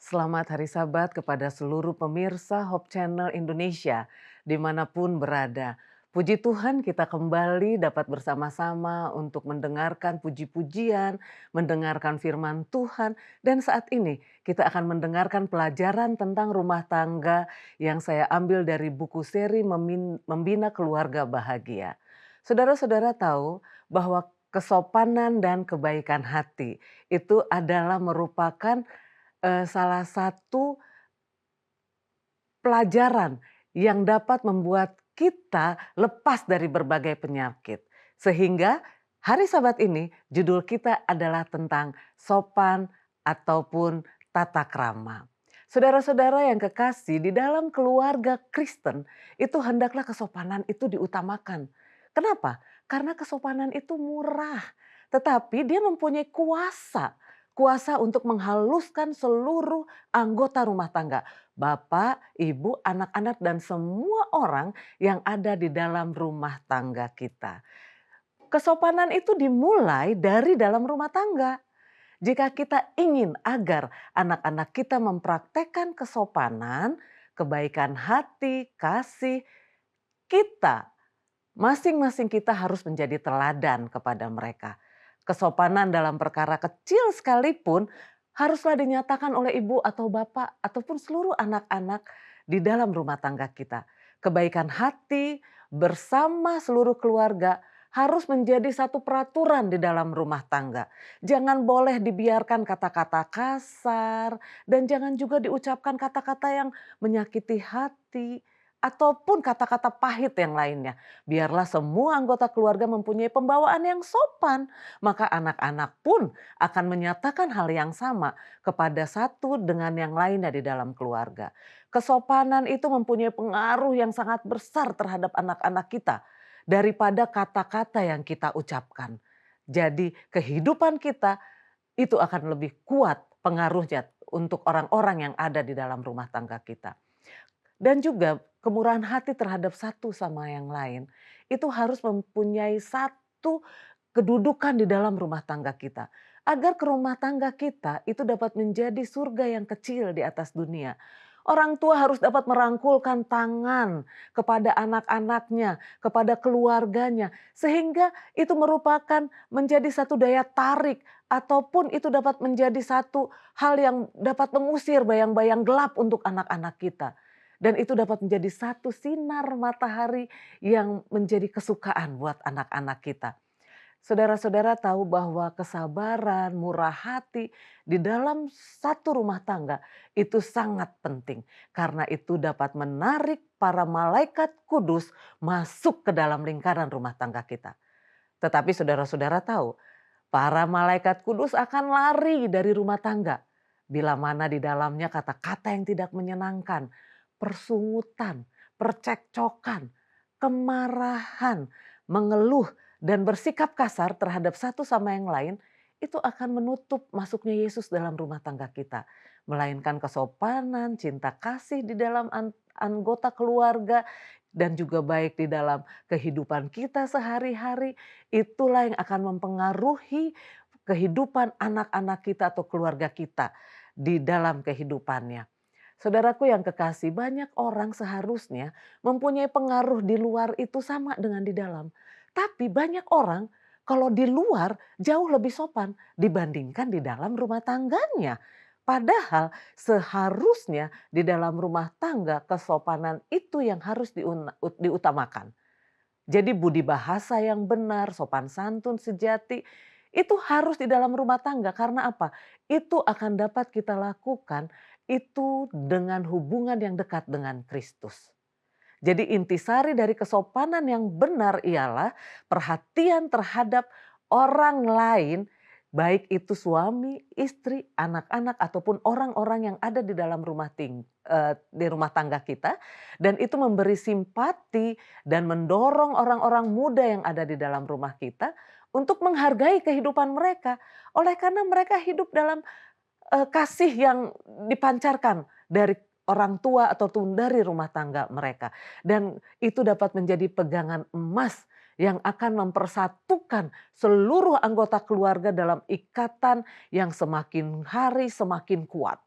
Selamat Hari Sabat kepada seluruh pemirsa Hope Channel Indonesia dimanapun berada. Puji Tuhan kita kembali dapat bersama-sama untuk mendengarkan puji-pujian, mendengarkan firman Tuhan. Dan saat ini kita akan mendengarkan pelajaran tentang rumah tangga yang saya ambil dari buku seri Membina Keluarga Bahagia. Saudara-saudara tahu bahwa kesopanan dan kebaikan hati itu adalah merupakan salah satu pelajaran yang dapat membuat kita lepas dari berbagai penyakit. Sehingga hari Sabat ini judul kita adalah tentang sopan ataupun tata krama. Saudara-saudara yang kekasih, di dalam keluarga Kristen itu hendaklah kesopanan itu diutamakan. Kenapa? Karena kesopanan itu murah, tetapi dia mempunyai kuasa. Kuasa untuk menghaluskan seluruh anggota rumah tangga. Bapak, ibu, anak-anak dan semua orang yang ada di dalam rumah tangga kita. Kesopanan itu dimulai dari dalam rumah tangga. Jika kita ingin agar anak-anak kita mempraktekkan kesopanan, kebaikan hati, kasih, kita masing-masing kita harus menjadi teladan kepada mereka. Kesopanan dalam perkara kecil sekalipun haruslah dinyatakan oleh ibu atau bapak ataupun seluruh anak-anak di dalam rumah tangga kita. Kebaikan hati bersama seluruh keluarga harus menjadi satu peraturan di dalam rumah tangga. Jangan boleh dibiarkan kata-kata kasar dan jangan juga diucapkan kata-kata yang menyakiti hati ataupun kata-kata pahit yang lainnya. Biarlah semua anggota keluarga mempunyai pembawaan yang sopan, maka anak-anak pun akan menyatakan hal yang sama kepada satu dengan yang lainnya di dalam keluarga. Kesopanan itu mempunyai pengaruh yang sangat besar terhadap anak-anak kita daripada kata-kata yang kita ucapkan. Jadi kehidupan kita itu akan lebih kuat pengaruhnya untuk orang-orang yang ada di dalam rumah tangga kita. Dan juga kemurahan hati terhadap satu sama yang lain itu harus mempunyai satu kedudukan di dalam rumah tangga kita. Agar ke rumah tangga kita itu dapat menjadi surga yang kecil di atas dunia. Orang tua harus dapat merangkulkan tangan kepada anak-anaknya, kepada keluarganya. Sehingga itu merupakan menjadi satu daya tarik ataupun itu dapat menjadi satu hal yang dapat mengusir bayang-bayang gelap untuk anak-anak kita. Dan itu dapat menjadi satu sinar matahari yang menjadi kesukaan buat anak-anak kita. Saudara-saudara tahu bahwa kesabaran, murah hati di dalam satu rumah tangga itu sangat penting. Karena itu dapat menarik para malaikat kudus masuk ke dalam lingkaran rumah tangga kita. Tetapi saudara-saudara tahu, para malaikat kudus akan lari dari rumah tangga. Bila mana di dalamnya kata-kata yang tidak menyenangkan, persungutan, percekcokan, kemarahan, mengeluh, dan bersikap kasar terhadap satu sama yang lain, itu akan menutup masuknya Yesus dalam rumah tangga kita. Melainkan kesopanan, cinta kasih di dalam anggota keluarga, dan juga baik di dalam kehidupan kita sehari-hari, itulah yang akan mempengaruhi kehidupan anak-anak kita atau keluarga kita di dalam kehidupannya. Saudaraku yang kekasih, banyak orang seharusnya mempunyai pengaruh di luar itu sama dengan di dalam. Tapi banyak orang kalau di luar jauh lebih sopan dibandingkan di dalam rumah tangganya. Padahal seharusnya di dalam rumah tangga kesopanan itu yang harus diutamakan. Jadi budi bahasa yang benar, sopan santun sejati itu harus di dalam rumah tangga. Karena apa? Itu akan dapat kita lakukan itu dengan hubungan yang dekat dengan Kristus. Jadi intisari dari kesopanan yang benar ialah perhatian terhadap orang lain, baik itu suami, istri, anak-anak ataupun orang-orang yang ada di dalam di rumah tangga kita, dan itu memberi simpati dan mendorong orang-orang muda yang ada di dalam rumah kita untuk menghargai kehidupan mereka. Oleh karena mereka hidup dalam kasih yang dipancarkan dari orang tua ataupun dari rumah tangga mereka. Dan itu dapat menjadi pegangan emas yang akan mempersatukan seluruh anggota keluarga dalam ikatan yang semakin hari semakin kuat.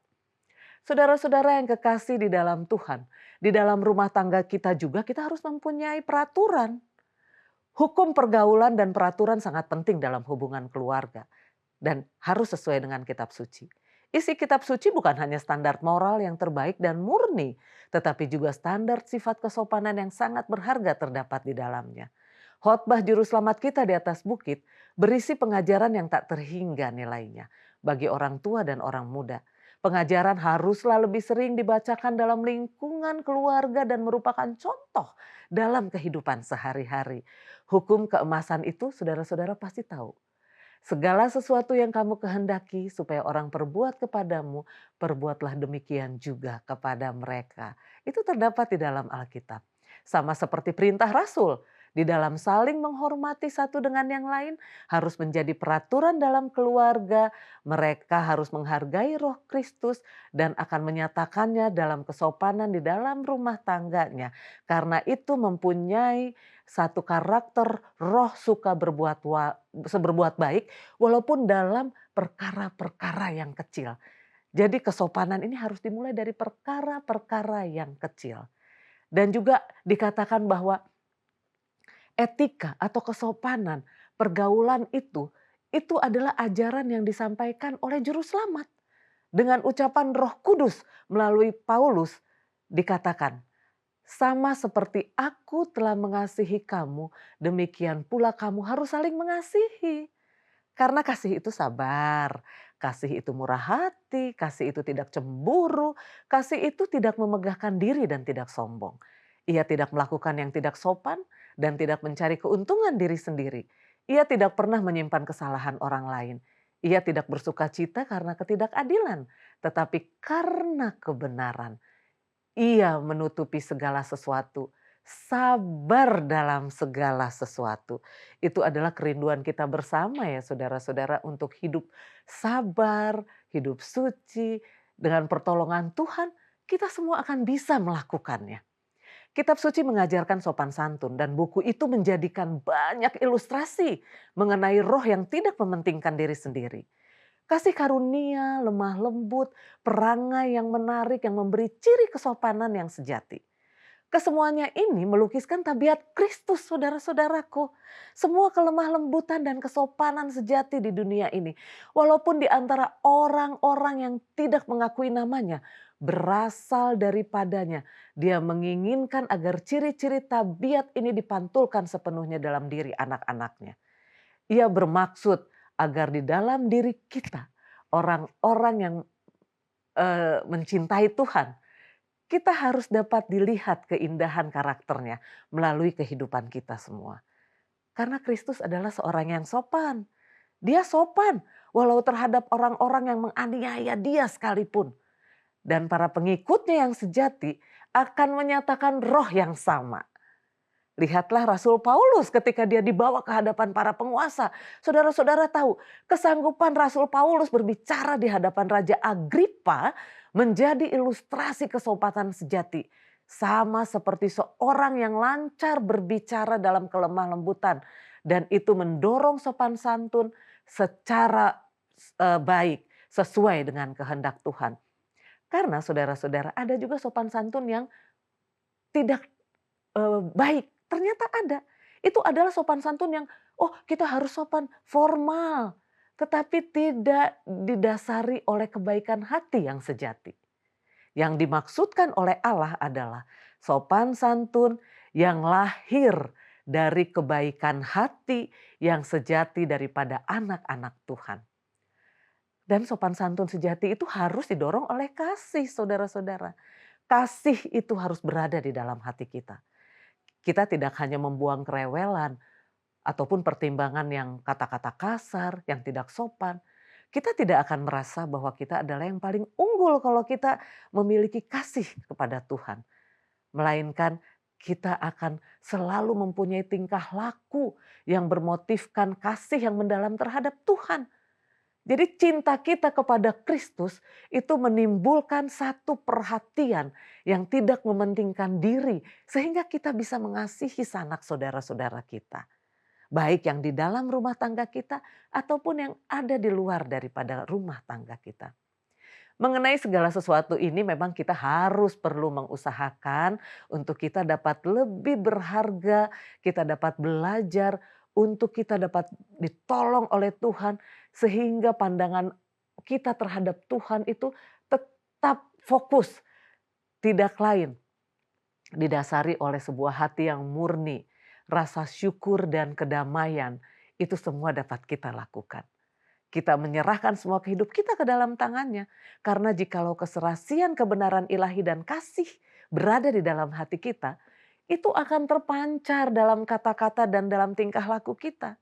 Saudara-saudara yang kekasih di dalam Tuhan, di dalam rumah tangga kita juga kita harus mempunyai peraturan. Hukum pergaulan dan peraturan sangat penting dalam hubungan keluarga dan harus sesuai dengan kitab suci. Isi kitab suci bukan hanya standar moral yang terbaik dan murni, tetapi juga standar sifat kesopanan yang sangat berharga terdapat di dalamnya. Khotbah Juru Selamat kita di atas bukit berisi pengajaran yang tak terhingga nilainya bagi orang tua dan orang muda. Pengajaran haruslah lebih sering dibacakan dalam lingkungan keluarga dan merupakan contoh dalam kehidupan sehari-hari. Hukum keemasan itu saudara-saudara pasti tahu. Segala sesuatu yang kamu kehendaki supaya orang perbuat kepadamu, perbuatlah demikian juga kepada mereka. Itu terdapat di dalam Alkitab. Sama seperti perintah Rasul, di dalam saling menghormati satu dengan yang lain harus menjadi peraturan dalam keluarga. Mereka harus menghargai Roh Kristus dan akan menyatakannya dalam kesopanan di dalam rumah tangganya. Karena itu mempunyai satu karakter roh suka berbuat baik walaupun dalam perkara-perkara yang kecil. Jadi kesopanan ini harus dimulai dari perkara-perkara yang kecil. Dan juga dikatakan bahwa etika atau kesopanan, pergaulan itu adalah ajaran yang disampaikan oleh Juru Selamat. Dengan ucapan Roh Kudus melalui Paulus dikatakan, sama seperti aku telah mengasihi kamu, demikian pula kamu harus saling mengasihi. Karena kasih itu sabar, kasih itu murah hati, kasih itu tidak cemburu, kasih itu tidak memegahkan diri dan tidak sombong. Ia tidak melakukan yang tidak sopan dan tidak mencari keuntungan diri sendiri. Ia tidak pernah menyimpan kesalahan orang lain. Ia tidak bersuka cita karena ketidakadilan, tetapi karena kebenaran. Ia menutupi segala sesuatu, sabar dalam segala sesuatu. Itu adalah kerinduan kita bersama ya saudara-saudara untuk hidup sabar, hidup suci. Dengan pertolongan Tuhan kita semua akan bisa melakukannya. Kitab suci mengajarkan sopan santun dan buku itu menjadikan banyak ilustrasi mengenai roh yang tidak mementingkan diri sendiri. Kasih karunia, lemah lembut, perangai yang menarik yang memberi ciri kesopanan yang sejati. Kesemuanya ini melukiskan tabiat Kristus saudara-saudaraku. Semua kelemah lembutan dan kesopanan sejati di dunia ini. Walaupun di antara orang-orang yang tidak mengakui namanya. Berasal daripadanya. Dia menginginkan agar ciri-ciri tabiat ini dipantulkan sepenuhnya dalam diri anak-anaknya. Ia bermaksud agar di dalam diri kita orang-orang yang mencintai Tuhan, kita harus dapat dilihat keindahan karakternya melalui kehidupan kita semua. Karena Kristus adalah seorang yang sopan. Dia sopan walau terhadap orang-orang yang menganiaya dia sekalipun. Dan para pengikutnya yang sejati akan menyatakan roh yang sama. Lihatlah Rasul Paulus ketika dia dibawa ke hadapan para penguasa. Saudara-saudara tahu kesanggupan Rasul Paulus berbicara di hadapan Raja Agripa menjadi ilustrasi kesopanan sejati. Sama seperti seorang yang lancar berbicara dalam kelemah lembutan. Dan itu mendorong sopan santun secara baik sesuai dengan kehendak Tuhan. Karena saudara-saudara ada juga sopan santun yang tidak baik. Ternyata ada. Itu adalah sopan santun yang kita harus sopan formal. Tetapi tidak didasari oleh kebaikan hati yang sejati. Yang dimaksudkan oleh Allah adalah sopan santun yang lahir dari kebaikan hati yang sejati daripada anak-anak Tuhan. Dan sopan santun sejati itu harus didorong oleh kasih saudara-saudara. Kasih itu harus berada di dalam hati kita. Kita tidak hanya membuang kerewelan ataupun pertimbangan yang kata-kata kasar, yang tidak sopan. Kita tidak akan merasa bahwa kita adalah yang paling unggul kalau kita memiliki kasih kepada Tuhan. Melainkan kita akan selalu mempunyai tingkah laku yang bermotifkan kasih yang mendalam terhadap Tuhan. Jadi cinta kita kepada Kristus itu menimbulkan satu perhatian yang tidak mementingkan diri. Sehingga kita bisa mengasihi sanak saudara-saudara kita. Baik yang di dalam rumah tangga kita ataupun yang ada di luar daripada rumah tangga kita. Mengenai segala sesuatu ini memang kita harus perlu mengusahakan untuk kita dapat lebih berharga, kita dapat belajar, untuk kita dapat ditolong oleh Tuhan, sehingga pandangan kita terhadap Tuhan itu tetap fokus, tidak lain didasari oleh sebuah hati yang murni, rasa syukur dan kedamaian, itu semua dapat kita lakukan. Kita menyerahkan semua kehidupan kita ke dalam tangannya. Karena jikalau keserasian kebenaran ilahi dan kasih berada di dalam hati kita, itu akan terpancar dalam kata-kata dan dalam tingkah laku kita.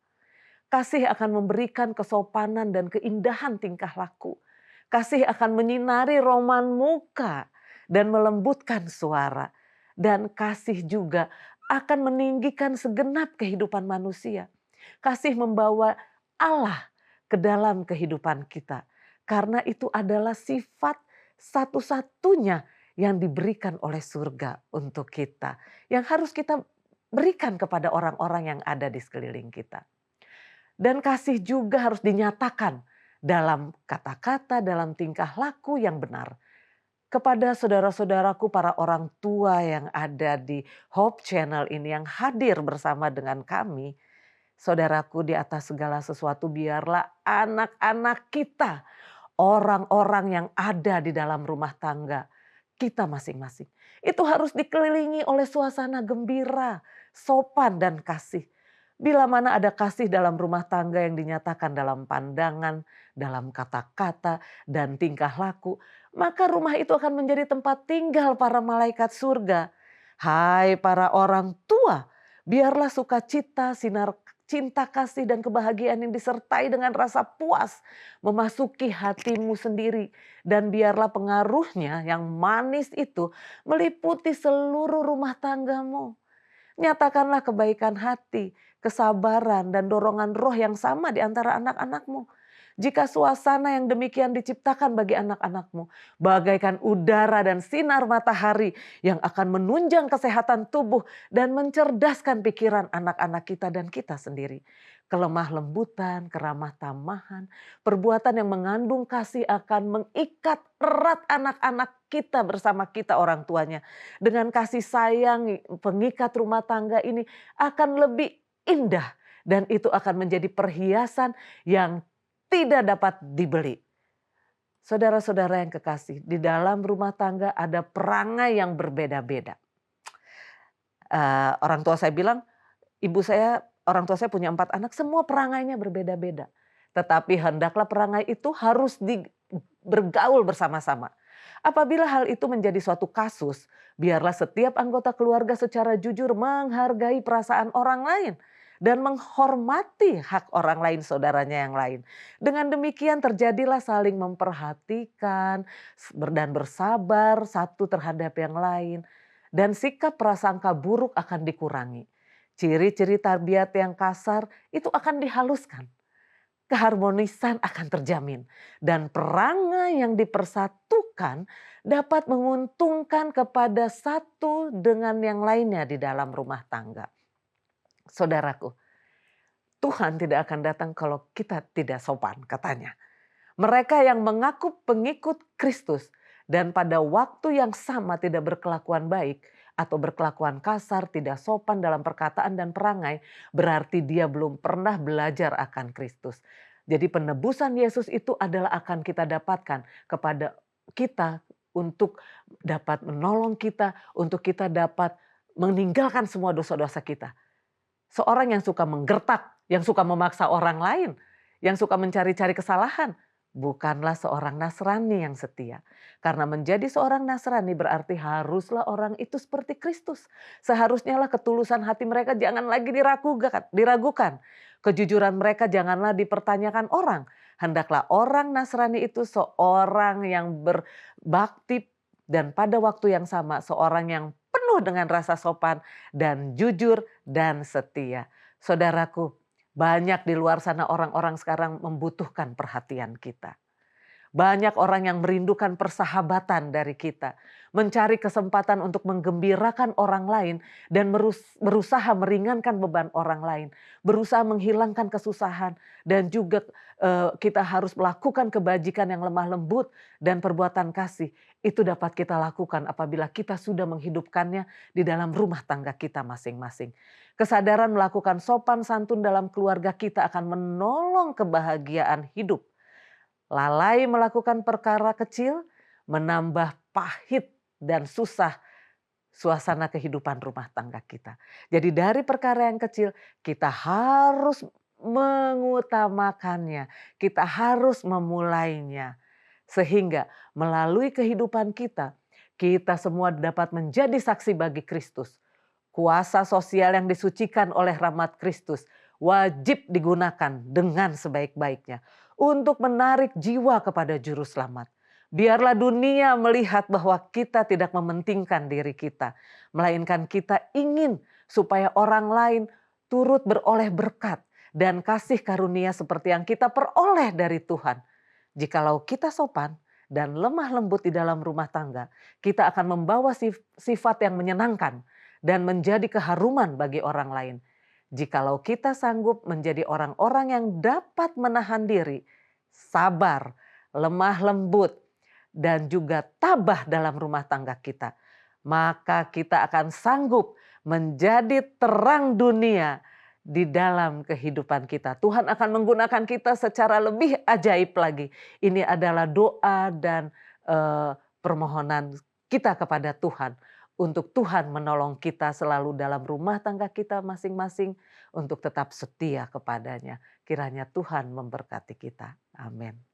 Kasih akan memberikan kesopanan dan keindahan tingkah laku. Kasih akan menyinari roman muka dan melembutkan suara. Dan kasih juga akan meninggikan segenap kehidupan manusia. Kasih membawa Allah ke dalam kehidupan kita. Karena itu adalah sifat satu-satunya yang diberikan oleh surga untuk kita. Yang harus kita berikan kepada orang-orang yang ada di sekeliling kita. Dan kasih juga harus dinyatakan dalam kata-kata, dalam tingkah laku yang benar. Kepada saudara-saudaraku, para orang tua yang ada di Hope Channel ini yang hadir bersama dengan kami. Saudaraku, di atas segala sesuatu biarlah anak-anak kita, orang-orang yang ada di dalam rumah tangga kita masing-masing, itu harus dikelilingi oleh suasana gembira, sopan dan kasih. Bila mana ada kasih dalam rumah tangga yang dinyatakan dalam pandangan, dalam kata-kata dan tingkah laku, maka rumah itu akan menjadi tempat tinggal para malaikat surga. Hai para orang tua, biarlah sukacita, sinar cinta kasih dan kebahagiaan yang disertai dengan rasa puas memasuki hatimu sendiri. Dan biarlah pengaruhnya yang manis itu meliputi seluruh rumah tanggamu. Nyatakanlah kebaikan hati, kesabaran dan dorongan roh yang sama di antara anak-anakmu. Jika suasana yang demikian diciptakan bagi anak-anakmu, bagaikan udara dan sinar matahari yang akan menunjang kesehatan tubuh dan mencerdaskan pikiran anak-anak kita dan kita sendiri. Kelemah lembutan, keramah tamahan, perbuatan yang mengandung kasih akan mengikat erat anak-anak kita bersama kita orang tuanya. Dengan kasih sayang, pengikat rumah tangga ini akan lebih indah dan itu akan menjadi perhiasan yang tidak dapat dibeli. Saudara-saudara yang kekasih, di dalam rumah tangga ada perangai yang berbeda-beda. Orang tua saya bilang, orang tua saya punya 4 anak, semua perangainya berbeda-beda. Tetapi hendaklah perangai itu harus bergaul bersama-sama. Apabila hal itu menjadi suatu kasus, biarlah setiap anggota keluarga secara jujur menghargai perasaan orang lain dan menghormati hak orang lain, saudaranya yang lain. Dengan demikian terjadilah saling memperhatikan dan bersabar satu terhadap yang lain. Dan sikap prasangka buruk akan dikurangi. Ciri-ciri tabiat yang kasar itu akan dihaluskan. Keharmonisan akan terjamin. Dan perangai yang dipersatukan dapat menguntungkan kepada satu dengan yang lainnya di dalam rumah tangga. Saudaraku, Tuhan tidak akan datang kalau kita tidak sopan, katanya. Mereka yang mengaku pengikut Kristus dan pada waktu yang sama tidak berkelakuan baik atau berkelakuan kasar, tidak sopan dalam perkataan dan perangai, berarti dia belum pernah belajar akan Kristus. Jadi penebusan Yesus itu adalah akan kita dapatkan kepada kita untuk dapat menolong kita, untuk kita dapat meninggalkan semua dosa-dosa kita. Seorang yang suka menggertak, yang suka memaksa orang lain, yang suka mencari-cari kesalahan, bukanlah seorang Nasrani yang setia. Karena menjadi seorang Nasrani berarti haruslah orang itu seperti Kristus. Seharusnya lah ketulusan hati mereka jangan lagi diragukan. Kejujuran mereka janganlah dipertanyakan orang. Hendaklah orang Nasrani itu seorang yang berbakti dan pada waktu yang sama seorang yang penuh dengan rasa sopan dan jujur dan setia. Saudaraku, banyak di luar sana orang-orang sekarang membutuhkan perhatian kita. Banyak orang yang merindukan persahabatan dari kita, mencari kesempatan untuk menggembirakan orang lain dan berusaha meringankan beban orang lain, berusaha menghilangkan kesusahan dan juga kita harus melakukan kebajikan yang lemah lembut dan perbuatan kasih. Itu dapat kita lakukan apabila kita sudah menghidupkannya di dalam rumah tangga kita masing-masing. Kesadaran melakukan sopan santun dalam keluarga kita akan menolong kebahagiaan hidup. Lalai melakukan perkara kecil menambah pahit dan susah suasana kehidupan rumah tangga kita. Jadi dari perkara yang kecil kita harus mengutamakannya, kita harus memulainya. Sehingga melalui kehidupan kita, kita semua dapat menjadi saksi bagi Kristus. Kuasa sosial yang disucikan oleh rahmat Kristus wajib digunakan dengan sebaik-baiknya untuk menarik jiwa kepada juru selamat. Biarlah dunia melihat bahwa kita tidak mementingkan diri kita, melainkan kita ingin supaya orang lain turut beroleh berkat dan kasih karunia seperti yang kita peroleh dari Tuhan. Jikalau kita sopan dan lemah lembut di dalam rumah tangga, kita akan membawa sifat yang menyenangkan dan menjadi keharuman bagi orang lain. Jikalau kita sanggup menjadi orang-orang yang dapat menahan diri, sabar, lemah lembut, dan juga tabah dalam rumah tangga kita, maka kita akan sanggup menjadi terang dunia di dalam kehidupan kita. Tuhan akan menggunakan kita secara lebih ajaib lagi. Ini adalah doa dan permohonan kita kepada Tuhan. Untuk Tuhan menolong kita selalu dalam rumah tangga kita masing-masing untuk tetap setia kepadanya. Kiranya Tuhan memberkati kita. Amin.